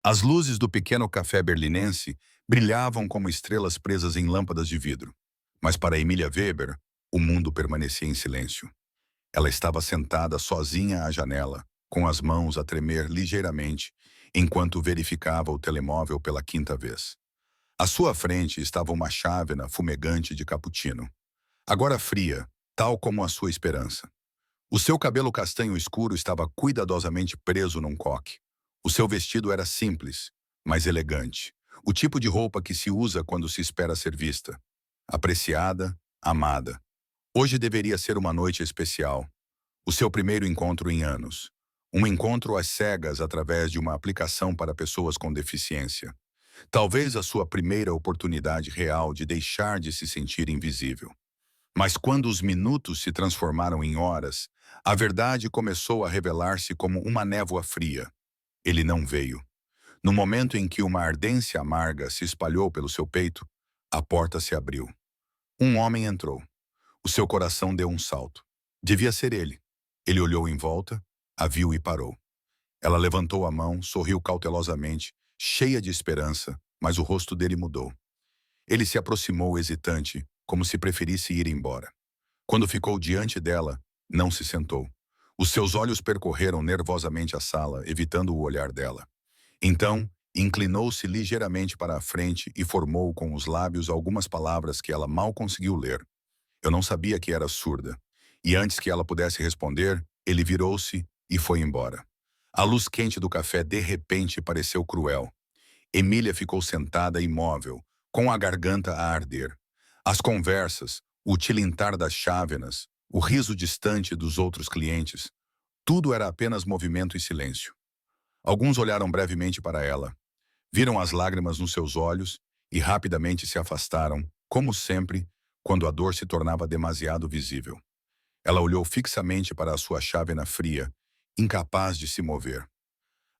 As luzes do pequeno café berlinense brilhavam como estrelas presas em lâmpadas de vidro. Mas para Emília Weber, o mundo permanecia em silêncio. Ela estava sentada sozinha à janela, com as mãos a tremer ligeiramente, enquanto verificava o telemóvel pela quinta vez. À sua frente estava uma chávena fumegante de cappuccino, agora fria, tal como a sua esperança. O seu cabelo castanho escuro estava cuidadosamente preso num coque. O seu vestido era simples, mas elegante. O tipo de roupa que se usa quando se espera ser vista. Apreciada, amada. Hoje deveria ser uma noite especial. O seu primeiro encontro em anos. Um encontro às cegas através de uma aplicação para pessoas com deficiência. Talvez a sua primeira oportunidade real de deixar de se sentir invisível. Mas quando os minutos se transformaram em horas, a verdade começou a revelar-se como uma névoa fria. Ele não veio. No momento em que uma ardência amarga se espalhou pelo seu peito, a porta se abriu. Um homem entrou. O seu coração deu um salto. Devia ser ele. Ele olhou em volta, a viu e parou. Ela levantou a mão, sorriu cautelosamente, cheia de esperança, mas o rosto dele mudou. Ele se aproximou hesitante, como se preferisse ir embora. Quando ficou diante dela, não se sentou. Os seus olhos percorreram nervosamente a sala, evitando o olhar dela. Então, inclinou-se ligeiramente para a frente e formou com os lábios algumas palavras que ela mal conseguiu ler. Eu não sabia que era surda. E antes que ela pudesse responder, ele virou-se e foi embora. A luz quente do café de repente pareceu cruel. Emília ficou sentada imóvel, com a garganta a arder. As conversas, o tilintar das chávenas, o riso distante dos outros clientes, tudo era apenas movimento e silêncio. Alguns olharam brevemente para ela, viram as lágrimas nos seus olhos e rapidamente se afastaram, como sempre, quando a dor se tornava demasiado visível. Ela olhou fixamente para a sua chávena fria, incapaz de se mover.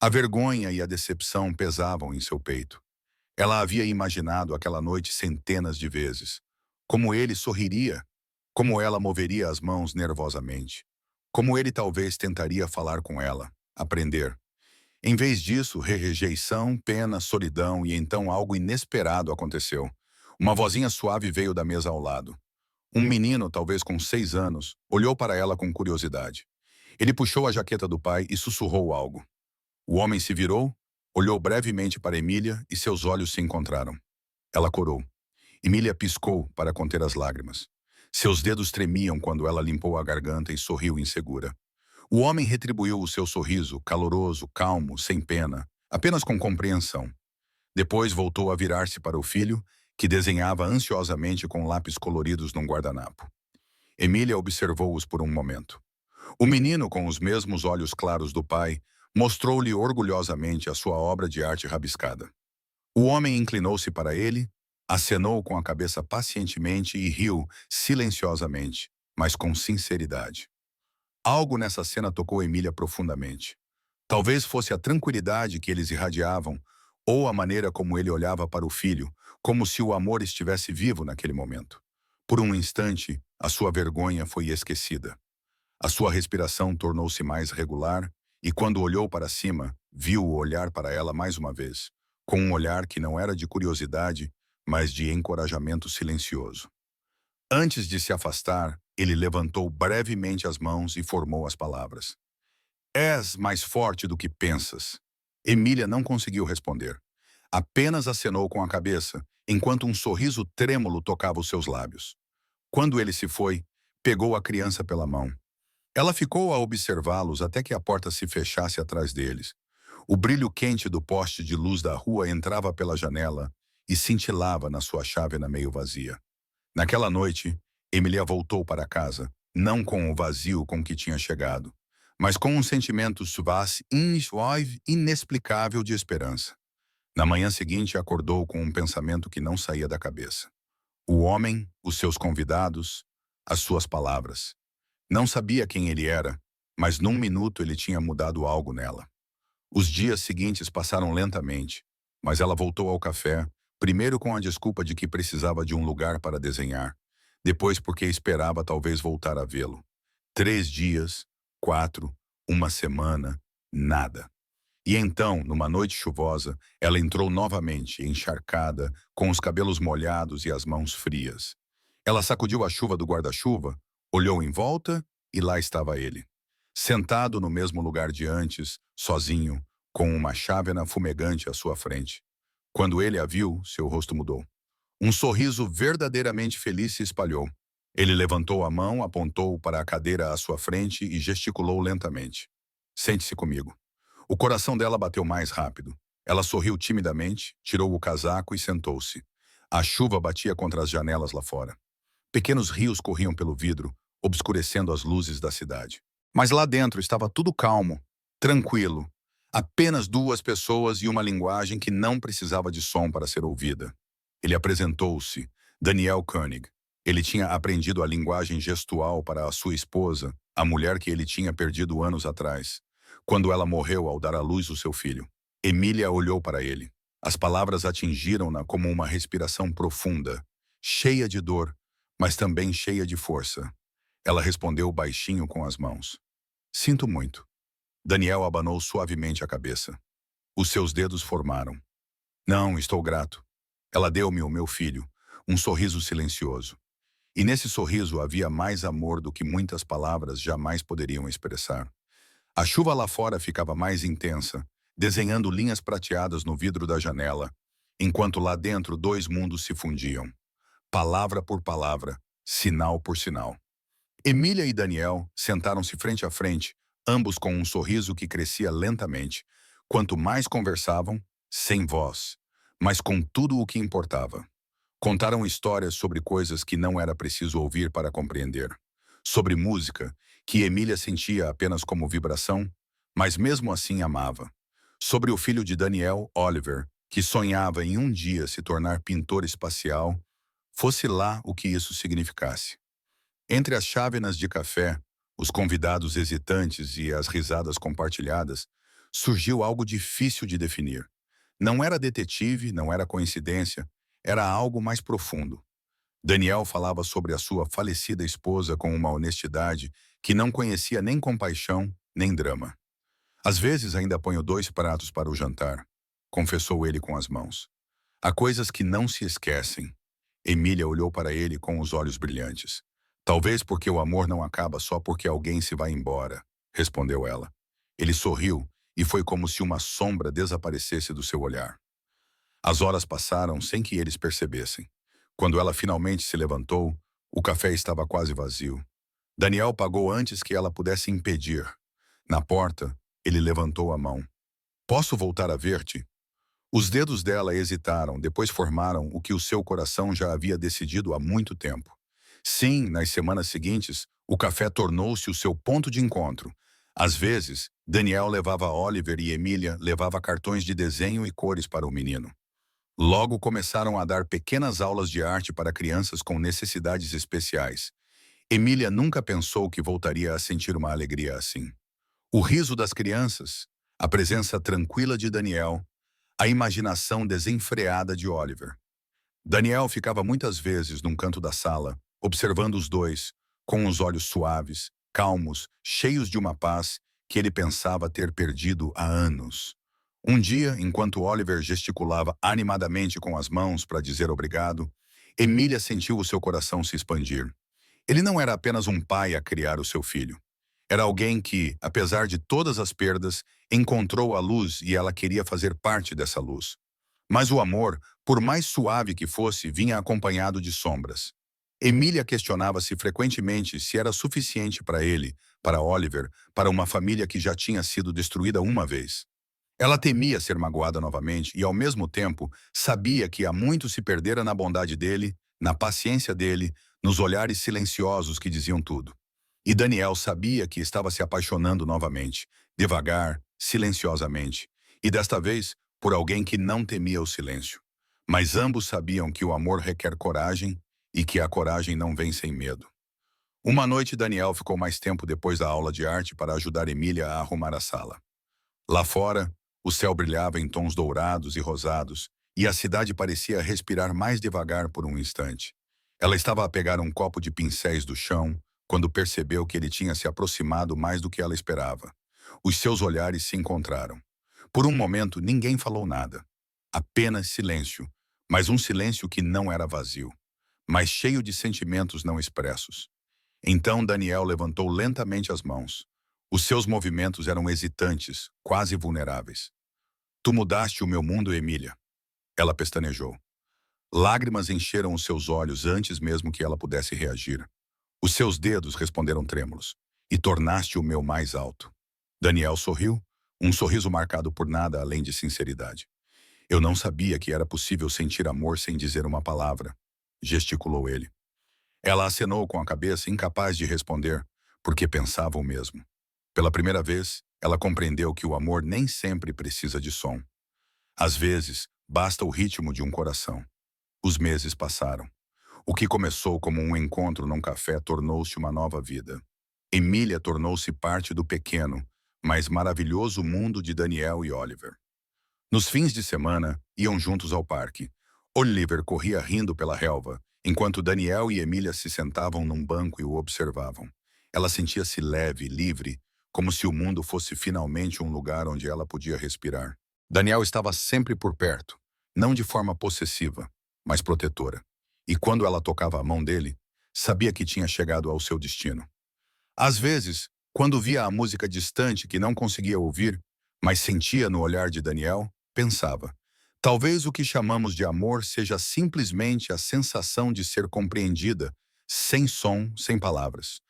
A vergonha e a decepção pesavam em seu peito. Ela havia imaginado aquela noite centenas de vezes. Como ele sorriria, como ela moveria as mãos nervosamente, como ele talvez tentaria falar com ela, aprender. Em vez disso, rejeição, pena, solidão e então algo inesperado aconteceu. Uma vozinha suave veio da mesa ao lado. Um menino, talvez com 6 anos, olhou para ela com curiosidade. Ele puxou a jaqueta do pai e sussurrou algo. O homem se virou, olhou brevemente para Emília e seus olhos se encontraram. Ela corou. Emília piscou para conter as lágrimas. Seus dedos tremiam quando ela limpou a garganta e sorriu insegura. O homem retribuiu o seu sorriso, caloroso, calmo, sem pena, apenas com compreensão. Depois voltou a virar-se para o filho, que desenhava ansiosamente com lápis coloridos num guardanapo. Emília observou-os por um momento. O menino, com os mesmos olhos claros do pai, mostrou-lhe orgulhosamente a sua obra de arte rabiscada. O homem inclinou-se para ele, acenou com a cabeça pacientemente e riu silenciosamente, mas com sinceridade. Algo nessa cena tocou Emília profundamente. Talvez fosse a tranquilidade que eles irradiavam, ou a maneira como ele olhava para o filho, como se o amor estivesse vivo naquele momento. Por um instante, a sua vergonha foi esquecida. A sua respiração tornou-se mais regular, e quando olhou para cima, viu-o olhar para ela mais uma vez, com um olhar que não era de curiosidade, mas de encorajamento silencioso. Antes de se afastar, ele levantou brevemente as mãos e formou as palavras. És mais forte do que pensas. Emília não conseguiu responder. Apenas acenou com a cabeça, enquanto um sorriso trêmulo tocava os seus lábios. Quando ele se foi, pegou a criança pela mão. Ela ficou a observá-los até que a porta se fechasse atrás deles. O brilho quente do poste de luz da rua entrava pela janela e cintilava na sua chávena meio vazia. Naquela noite, Emília voltou para casa, não com o vazio com que tinha chegado, mas com um sentimento suave, inexplicável de esperança. Na manhã seguinte, acordou com um pensamento que não saía da cabeça. O homem, os seus convidados, as suas palavras. Não sabia quem ele era, mas num minuto ele tinha mudado algo nela. Os dias seguintes passaram lentamente, mas ela voltou ao café, primeiro com a desculpa de que precisava de um lugar para desenhar, depois porque esperava talvez voltar a vê-lo. 3 dias, 4, uma semana, nada. E então, numa noite chuvosa, ela entrou novamente, encharcada, com os cabelos molhados e as mãos frias. Ela sacudiu a chuva do guarda-chuva, olhou em volta e lá estava ele. Sentado no mesmo lugar de antes, sozinho, com uma chávena fumegante à sua frente. Quando ele a viu, seu rosto mudou. Um sorriso verdadeiramente feliz se espalhou. Ele levantou a mão, apontou para a cadeira à sua frente e gesticulou lentamente. Sente-se comigo. O coração dela bateu mais rápido. Ela sorriu timidamente, tirou o casaco e sentou-se. A chuva batia contra as janelas lá fora. Pequenos rios corriam pelo vidro, obscurecendo as luzes da cidade. Mas lá dentro estava tudo calmo, tranquilo. Apenas duas pessoas e uma linguagem que não precisava de som para ser ouvida. Ele apresentou-se, Daniel Koenig. Ele tinha aprendido a linguagem gestual para a sua esposa, a mulher que ele tinha perdido anos atrás, quando ela morreu ao dar à luz o seu filho. Emília olhou para ele. As palavras atingiram-na como uma respiração profunda, cheia de dor, mas também cheia de força. Ela respondeu baixinho com as mãos. Sinto muito. Daniel abanou suavemente a cabeça. Os seus dedos formaram. Não, estou grato. Ela deu-me o meu filho, um sorriso silencioso. E nesse sorriso havia mais amor do que muitas palavras jamais poderiam expressar. A chuva lá fora ficava mais intensa, desenhando linhas prateadas no vidro da janela, enquanto lá dentro dois mundos se fundiam. Palavra por palavra, sinal por sinal. Emília e Daniel sentaram-se frente a frente, ambos com um sorriso que crescia lentamente. Quanto mais conversavam, sem voz, mas com tudo o que importava. Contaram histórias sobre coisas que não era preciso ouvir para compreender. Sobre música, que Emília sentia apenas como vibração, mas mesmo assim amava. Sobre o filho de Daniel, Oliver, que sonhava em um dia se tornar pintor espacial, fosse lá o que isso significasse. Entre as chávenas de café, os convidados hesitantes e as risadas compartilhadas, surgiu algo difícil de definir. Não era detetive, não era coincidência, era algo mais profundo. Daniel falava sobre a sua falecida esposa com uma honestidade que não conhecia nem compaixão, nem drama. Às vezes ainda ponho 2 pratos para o jantar, confessou ele com as mãos. Há coisas que não se esquecem. Emília olhou para ele com os olhos brilhantes. Talvez porque o amor não acaba só porque alguém se vai embora, respondeu ela. Ele sorriu e foi como se uma sombra desaparecesse do seu olhar. As horas passaram sem que eles percebessem. Quando ela finalmente se levantou, o café estava quase vazio. Daniel pagou antes que ela pudesse impedir. Na porta, ele levantou a mão. Posso voltar a ver-te? Os dedos dela hesitaram, depois formaram o que o seu coração já havia decidido há muito tempo. Sim, nas semanas seguintes, o café tornou-se o seu ponto de encontro. Às vezes, Daniel levava Oliver e Emília levava cartões de desenho e cores para o menino. Logo começaram a dar pequenas aulas de arte para crianças com necessidades especiais. Emília nunca pensou que voltaria a sentir uma alegria assim. O riso das crianças, a presença tranquila de Daniel, a imaginação desenfreada de Oliver. Daniel ficava muitas vezes num canto da sala, observando os dois, com os olhos suaves, calmos, cheios de uma paz que ele pensava ter perdido há anos. Um dia, enquanto Oliver gesticulava animadamente com as mãos para dizer obrigado, Emília sentiu o seu coração se expandir. Ele não era apenas um pai a criar o seu filho. Era alguém que, apesar de todas as perdas, encontrou a luz e ela queria fazer parte dessa luz. Mas o amor, por mais suave que fosse, vinha acompanhado de sombras. Emília questionava-se frequentemente se era suficiente para ele, para Oliver, para uma família que já tinha sido destruída uma vez. Ela temia ser magoada novamente e, ao mesmo tempo, sabia que há muito se perdera na bondade dele, na paciência dele, nos olhares silenciosos que diziam tudo. E Daniel sabia que estava se apaixonando novamente, devagar, silenciosamente, e desta vez por alguém que não temia o silêncio. Mas ambos sabiam que o amor requer coragem e que a coragem não vem sem medo. Uma noite, Daniel ficou mais tempo depois da aula de arte para ajudar Emília a arrumar a sala. Lá fora, o céu brilhava em tons dourados e rosados, e a cidade parecia respirar mais devagar por um instante. Ela estava a pegar um copo de pincéis do chão, quando percebeu que ele tinha se aproximado mais do que ela esperava. Os seus olhares se encontraram. Por um momento, ninguém falou nada. Apenas silêncio, mas um silêncio que não era vazio, mas cheio de sentimentos não expressos. Então Daniel levantou lentamente as mãos. Os seus movimentos eram hesitantes, quase vulneráveis. Tu mudaste o meu mundo, Emília. Ela pestanejou. Lágrimas encheram os seus olhos antes mesmo que ela pudesse reagir. Os seus dedos responderam trêmulos. E tornaste o meu mais alto. Daniel sorriu, um sorriso marcado por nada além de sinceridade. Eu não sabia que era possível sentir amor sem dizer uma palavra, gesticulou ele. Ela acenou com a cabeça, incapaz de responder, porque pensava o mesmo. Pela primeira vez, ela compreendeu que o amor nem sempre precisa de som. Às vezes, basta o ritmo de um coração. Os meses passaram. O que começou como um encontro num café tornou-se uma nova vida. Emília tornou-se parte do pequeno, mas maravilhoso mundo de Daniel e Oliver. Nos fins de semana, iam juntos ao parque. Oliver corria rindo pela relva, enquanto Daniel e Emília se sentavam num banco e o observavam. Ela sentia-se leve, livre, como se o mundo fosse finalmente um lugar onde ela podia respirar. Daniel estava sempre por perto, não de forma possessiva, mas protetora. E quando ela tocava a mão dele, sabia que tinha chegado ao seu destino. Às vezes, quando via a música distante que não conseguia ouvir, mas sentia no olhar de Daniel, pensava: talvez o que chamamos de amor seja simplesmente a sensação de ser compreendida, sem som, sem palavras.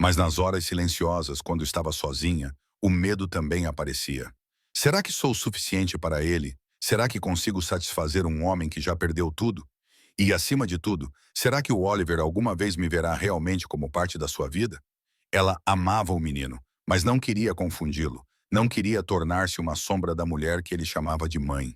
Mas nas horas silenciosas, quando estava sozinha, o medo também aparecia. Será que sou suficiente para ele? Será que consigo satisfazer um homem que já perdeu tudo? E, acima de tudo, será que o Oliver alguma vez me verá realmente como parte da sua vida? Ela amava o menino, mas não queria confundi-lo. Não queria tornar-se uma sombra da mulher que ele chamava de mãe.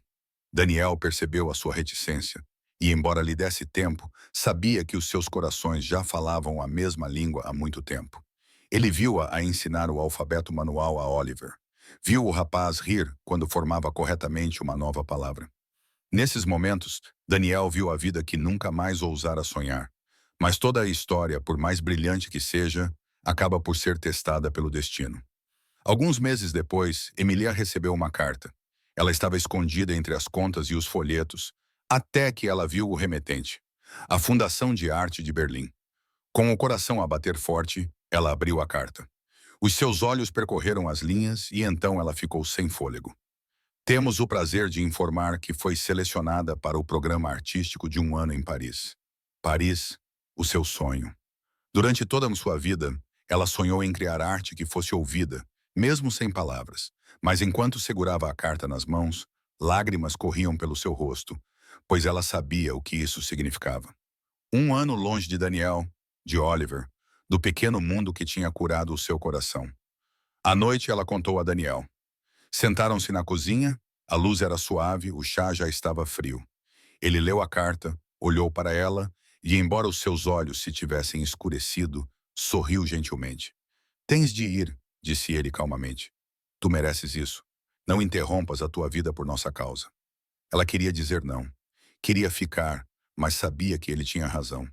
Daniel percebeu a sua reticência e, embora lhe desse tempo, sabia que os seus corações já falavam a mesma língua há muito tempo. Ele viu-a a ensinar o alfabeto manual a Oliver. Viu o rapaz rir quando formava corretamente uma nova palavra. Nesses momentos, Daniel viu a vida que nunca mais ousara sonhar. Mas toda a história, por mais brilhante que seja, acaba por ser testada pelo destino. Alguns meses depois, Emilia recebeu uma carta. Ela estava escondida entre as contas e os folhetos, até que ela viu o remetente, a Fundação de Arte de Berlim. Com o coração a bater forte, ela abriu a carta. Os seus olhos percorreram as linhas e então ela ficou sem fôlego. Temos o prazer de informar que foi selecionada para o programa artístico de um ano em Paris. Paris, o seu sonho. Durante toda a sua vida, ela sonhou em criar arte que fosse ouvida, mesmo sem palavras. Mas enquanto segurava a carta nas mãos, lágrimas corriam pelo seu rosto, pois ela sabia o que isso significava. Um ano longe de Daniel, de Oliver, do pequeno mundo que tinha curado o seu coração. À noite ela contou a Daniel. Sentaram-se na cozinha, a luz era suave, o chá já estava frio. Ele leu a carta, olhou para ela e, embora os seus olhos se tivessem escurecido, sorriu gentilmente. Tens de ir, disse ele calmamente. Tu mereces isso. Não interrompas a tua vida por nossa causa. Ela queria dizer não. Queria ficar, mas sabia que ele tinha razão.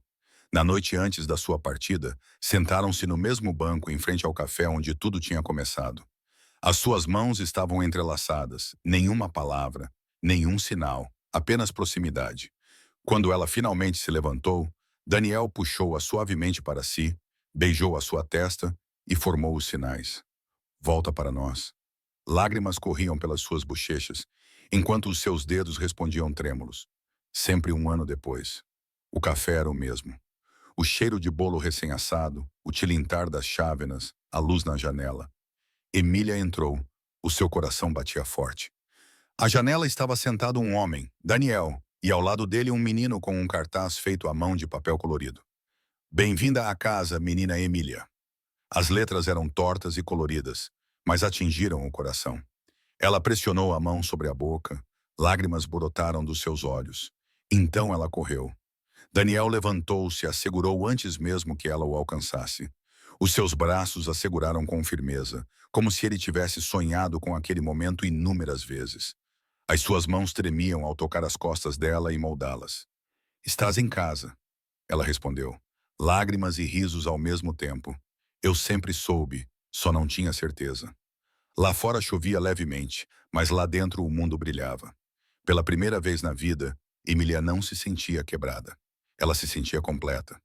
Na noite antes da sua partida, sentaram-se no mesmo banco em frente ao café onde tudo tinha começado. As suas mãos estavam entrelaçadas, nenhuma palavra, nenhum sinal, apenas proximidade. Quando ela finalmente se levantou, Daniel puxou-a suavemente para si, beijou a sua testa e formou os sinais. Volta para nós. Lágrimas corriam pelas suas bochechas, enquanto os seus dedos respondiam trêmulos. Sempre um ano depois. O café era o mesmo. O cheiro de bolo recém-assado, o tilintar das chávenas, a luz na janela. Emília entrou. O seu coração batia forte. À janela estava sentado um homem, Daniel, e ao lado dele um menino com um cartaz feito à mão de papel colorido. Bem-vinda à casa, menina Emília. As letras eram tortas e coloridas, mas atingiram o coração. Ela pressionou a mão sobre a boca, lágrimas brotaram dos seus olhos. Então ela correu. Daniel levantou-se e a segurou antes mesmo que ela o alcançasse. Os seus braços a seguraram com firmeza, como se ele tivesse sonhado com aquele momento inúmeras vezes. As suas mãos tremiam ao tocar as costas dela e moldá-las. Estás em casa, ela respondeu. Lágrimas e risos ao mesmo tempo. Eu sempre soube, só não tinha certeza. Lá fora chovia levemente, mas lá dentro o mundo brilhava. Pela primeira vez na vida, Emília não se sentia quebrada. Ela se sentia completa.